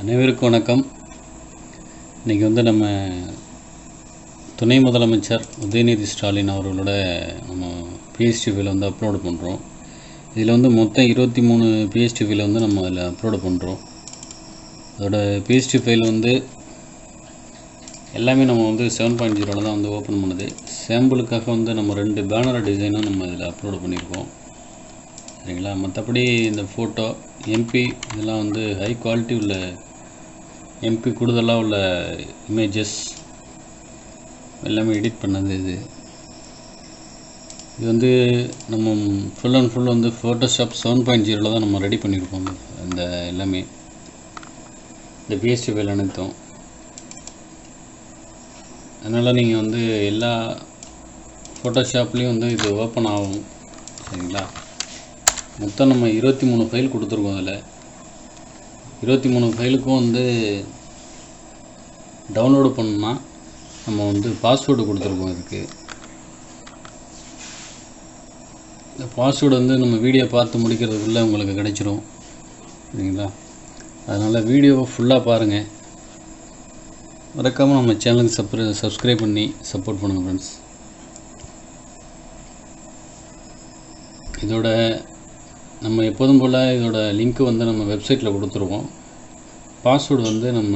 அனைவருக்கும் வணக்கம். இன்றைக்கி நம்ம துணை முதலமைச்சர் உதயநிதி ஸ்டாலின் அவர்களோட நம்ம பிஎஸ்டி ஃபைல் அப்லோடு பண்ணுறோம். இதில் மொத்தம் 23 பிஎஸ்டி ஃபைல் நம்ம அதில் அப்லோடு பண்ணுறோம். அதோட பிஎஸ்டி ஃபைல் எல்லாமே நம்ம 7.0 தான் ஓப்பன் பண்ணுது. சாம்பிளுக்காக நம்ம 2 பேனர் டிசைனும் நம்ம இதில் அப்லோடு பண்ணியிருக்கோம். சரிங்களா? மற்றபடி இந்த ஃபோட்டோ எம்பி இதெல்லாம் ஹை குவாலிட்டி உள்ள எம்பி கூடுதலாக உள்ள இமேஜஸ் எல்லாமே எடிட் பண்ணது. இது நம்ம ஃபுல் அண்ட் ஃபுல் ஃபோட்டோஷாப் 7.0 தான் நம்ம ரெடி பண்ணியிருக்கோம். இந்த எல்லாமே இந்த பிஎஸ்டி ஃபைல் அனைத்தும். அதனால் நீங்கள் எல்லா ஃபோட்டோஷாப்லேயும் இது ஓப்பன் ஆகும். சரிங்களா? மொத்தம் நம்ம 23 ஃபைல் கொடுத்துருக்கோம். அதில் 23 ஃபைலுக்கும் டவுன்லோடு பண்ணோம்னா நம்ம பாஸ்வேர்டு கொடுத்துருக்கோம். இதுக்கு இந்த பாஸ்வேர்டு நம்ம வீடியோ பார்த்து முடிக்கிறதுக்குள்ளே உங்களுக்கு கிடைச்சிரும். சரிங்களா? அதனால் வீடியோவை ஃபுல்லாக பாருங்கள். மறக்காமல் நம்ம சேனலுக்கு சப்ஸ்கிரைப் பண்ணி சப்போர்ட் பண்ணுங்கள் ஃப்ரெண்ட்ஸ். இதோட நம்ம எப்போதும் போல் இதோட லிங்க்கு நம்ம வெப்சைட்டில் கொடுத்துருவோம். பாஸ்வேர்டு நம்ம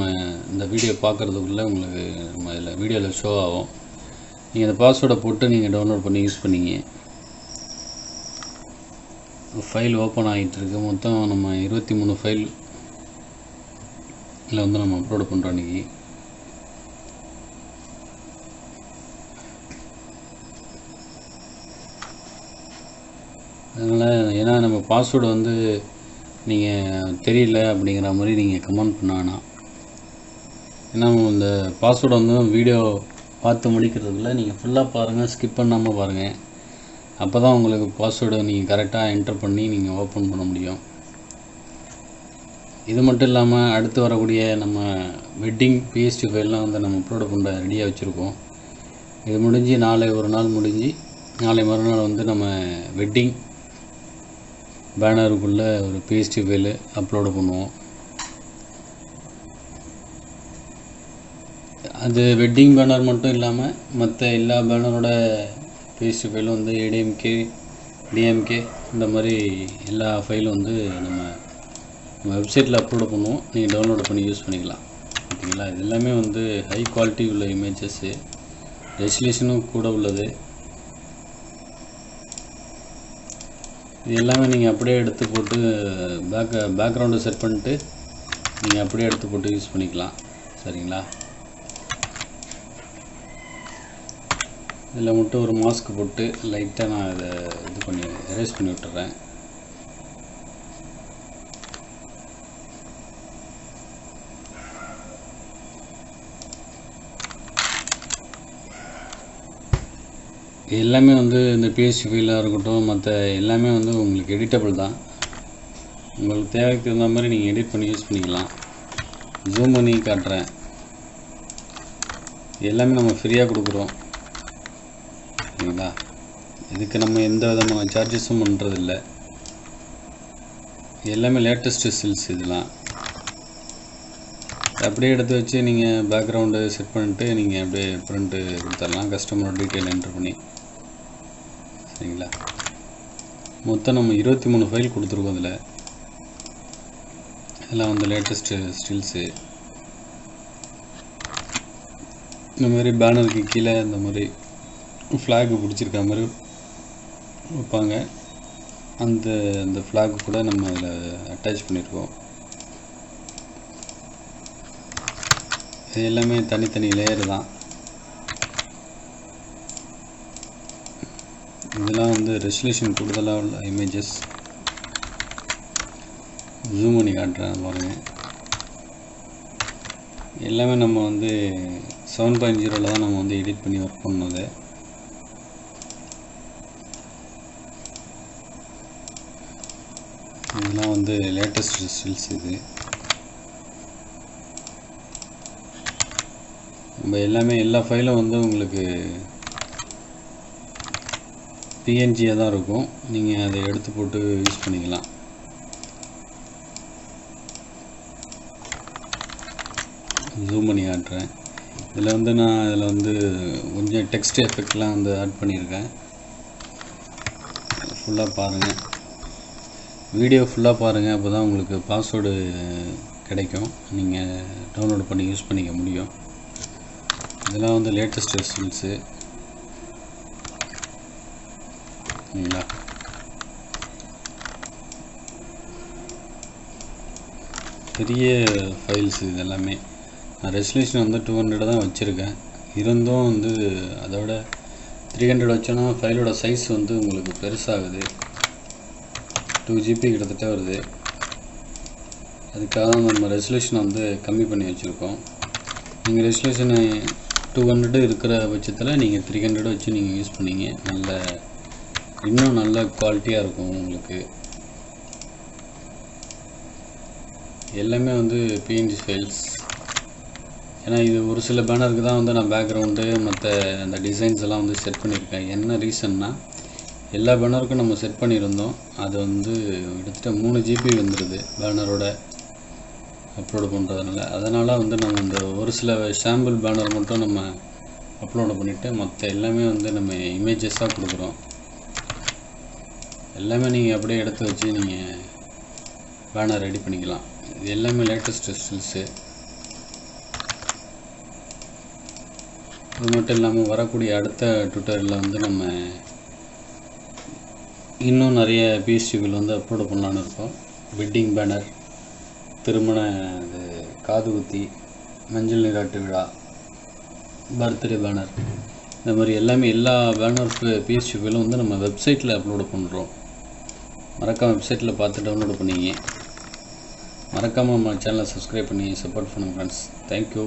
இந்த வீடியோ பார்க்குறதுக்குள்ளே உங்களுக்கு நம்ம இதில் வீடியோவில் ஷோ ஆகும். நீங்கள் அந்த பாஸ்வேர்டை போட்டு நீங்கள் டவுன்லோட் பண்ணி யூஸ் பண்ணிங்க. ஃபைல் ஓப்பன் ஆகிட்டுருக்கு. மொத்தம் நம்ம 23 ஃபைல் இதில் நம்ம அப்லோடு பண்ணுறோம் இன்றைக்கி. அதனால் ஏன்னா நம்ம பாஸ்வேர்டு நீங்கள் தெரியல அப்படிங்கிற மாதிரி நீங்கள் கமெண்ட் பண்ணானா, ஏன்னா இந்த பாஸ்வேர்டு வீடியோ பார்த்து முடிக்கிறதுல நீங்கள் ஃபுல்லாக பாருங்கள், ஸ்கிப் பண்ணாமல் பாருங்கள். அப்போ தான் உங்களுக்கு பாஸ்வேர்டை நீங்கள் கரெக்டாக என்டர் பண்ணி நீங்கள் ஓப்பன் பண்ண முடியும். இது மட்டும் இல்லாமல் அடுத்து வரக்கூடிய நம்ம வெட்டிங் பிஎஸ்டி ஃபைல்லாம் நம்ம அப்லோடு பண்ணுற ரெடியாக வச்சுருக்கோம். இது முடிஞ்சு ஒரு நாள் முடிஞ்சு நாளை மறுநாள் நம்ம வெட்டிங் பேனருக்குள்ளே ஒரு பிஎஸ்டி ஃபைலு அப்லோடு பண்ணுவோம். அது வெட்டிங் பேனர் மட்டும் இல்லாமல் மற்ற எல்லா பேனரோட பிஎஸ்டி ஃபைலும் ஏடிஎம்கே டிஎம்கே இந்த மாதிரி எல்லா ஃபைலும் நம்ம வெப்சைட்டில் அப்லோடு பண்ணுவோம். நீங்கள் டவுன்லோடு பண்ணி யூஸ் பண்ணிக்கலாம். ஓகேங்களா? இது எல்லாமே ஹை குவாலிட்டி உள்ள இமேஜஸ்ஸு, ரெசல்யூஷனும் கூட உள்ளது. இது எல்லாமே நீங்கள் அப்படியே எடுத்து போட்டு பேக்ரவுண்டை செட் பண்ணிட்டு நீங்கள் அப்படியே எடுத்து போட்டு யூஸ் பண்ணிக்கலாம். சரிங்களா? இதில் மட்டும் ஒரு மாஸ்க் போட்டு லைட்டாக நான் இதை எரேஸ் பண்ணி விட்டுறேன். எல்லாமே இந்த பிஎஸ்டி ஃபைலாக இருக்கட்டும், மற்ற எல்லாமே உங்களுக்கு எடிட்டபிள் தான். உங்களுக்கு தேவைக்கு தகுந்த மாதிரி நீங்கள் எடிட் பண்ணி யூஸ் பண்ணிக்கலாம். ஜூம் பண்ணி காட்டுறேன். எல்லாமே நம்ம ஃப்ரீயாக கொடுக்குறோம். சரிங்களா? இதுக்கு நம்ம எந்த விதமான சார்ஜஸும் பண்ணுறதில்ல. எல்லாமே லேட்டஸ்ட்டு ஸ்டில்ஸ். இதெல்லாம் அப்படியே எடுத்து வச்சு நீங்கள் பேக்ரவுண்டு செட் பண்ணிட்டு நீங்கள் அப்படியே பிரிண்ட்டு கொடுத்துடலாம், கஸ்டமரோட டீட்டெயில் என்ட்ரு பண்ணி. சரிங்களா? மொத்தம் நம்ம 23 ஃபைல் கொடுத்துருக்கோம். அதில் இதெல்லாம் லேட்டஸ்ட்டு ஸ்டில்ஸு. இந்த மாதிரி பேனருக்கு கீழே இந்த மாதிரி ஃப்ளாகு பிடிச்சிருக்க மாதிரி வைப்பாங்க. அந்த ஃப்ளாக் கூட நம்ம அதில் அட்டாச் பண்ணியிருக்கோம். இது எல்லாமே தனித்தனி லேயர் தான். இதெல்லாம் ரெசல்யூஷன் கூடுதலாக உள்ள இமேஜஸ். ஜூம் பண்ணி காட்டுறேன் பாருங்கள். எல்லாமே நம்ம 7.0 தான் நம்ம எடிட் பண்ணி ஒர்க் பண்ணது. இதெல்லாம் லேட்டஸ்ட் ஸ்டில்ஸ். இது நம்ம எல்லா ஃபைலும் உங்களுக்கு பிஎன்ஜியாக தான் இருக்கும். நீங்கள் அதை எடுத்து போட்டு யூஸ் பண்ணிக்கலாம். ஜூம் பண்ணி காட்டுறேன். இதில் வந்து நான் கொஞ்சம் டெக்ஸ்ட் எஃபெக்ட்லாம் வந்து ஆட் பண்ணியிருக்கேன். ஃபுல்லாக பாருங்கள், வீடியோ ஃபுல்லாக பாருங்கள். அப்போ தான் உங்களுக்கு பாஸ்வேர்டு கிடைக்கும், நீங்கள் டவுன்லோட் பண்ணி யூஸ் பண்ணிக்க முடியும். இதெல்லாம் வந்து லேட்டஸ்ட் ரிசல்ட்ஸு சரிங்களா. பெரிய ஃபைல்ஸ் இது எல்லாமே. நான் ரெசல்யூஷன் வந்து 200 தான் வச்சுருக்கேன். இருந்தும் வந்து அதோட 300 வச்சோன்னா ஃபைலோட சைஸ் வந்து உங்களுக்கு பெருசாகுது, 2 GB கிட்டத்தட்ட வருது. அதுக்காக தான் நம்ம ரெசல்யூஷனை வந்து கம்மி பண்ணி வச்சுருக்கோம். நீங்கள் ரெசல்யூஷனை 200 இருக்கிற பட்சத்தில் நீங்கள் 300 வச்சு நீங்கள் யூஸ் பண்ணிங்க, இன்னும் நல்ல குவாலிட்டியாக இருக்கும் உங்களுக்கு. எல்லாமே வந்து PNG ஃபைல்ஸ். ஏன்னா இது ஒரு சில பேனருக்கு தான் வந்து நான் பேக்ரவுண்டு மற்ற அந்த டிசைன்ஸ் எல்லாம் வந்து செட் பண்ணியிருக்கேன். என்ன ரீசன்னா, எல்லா பேனருக்கும் நம்ம செட் பண்ணியிருந்தோம், அது வந்து கிட்டத்தட்ட 3 GB வந்துடுது பேனரோட அப்லோடு பண்ணுறதுனால. அதனால் வந்து நம்ம இந்த ஒரு சில சாம்பிள் பேனர் மட்டும் நம்ம அப்லோடு பண்ணிவிட்டு மற்ற எல்லாமே வந்து நம்ம இமேஜஸாக கொடுக்குறோம். எல்லாமே நீங்கள் அப்படியே எடுத்து வச்சு நீங்கள் பேனர் ரெடி பண்ணிக்கலாம். இது எல்லாமே லேட்டஸ்ட் ரிசல்ட்ஸு. அது மட்டும் இல்லாமல் வரக்கூடிய அடுத்த ட்விட்டரில் வந்து நம்ம இன்னும் நிறைய பிஎஸ்டிவில் வந்து அப்லோடு பண்ணலான்னு இருக்கோம். வெட்டிங் பேனர், திருமண காதுகுத்தி, மஞ்சள் நீராட்டு விழா, பர்த்டே பேனர், இந்த மாதிரி எல்லா பேனருக்கு பிஎஸ்டிவிலும் வந்து நம்ம வெப்சைட்டில் அப்லோடு பண்ணுறோம். மறக்காமல் வெப்சைட்டில் பார்த்து டவுன்லோடு பண்ணிங்க. மறக்காமல் நம்ம சேனலை சப்ஸ்கிரைப் பண்ணி சப்போர்ட் பண்ணுங்கள் ஃப்ரெண்ட்ஸ். தேங்க்யூ.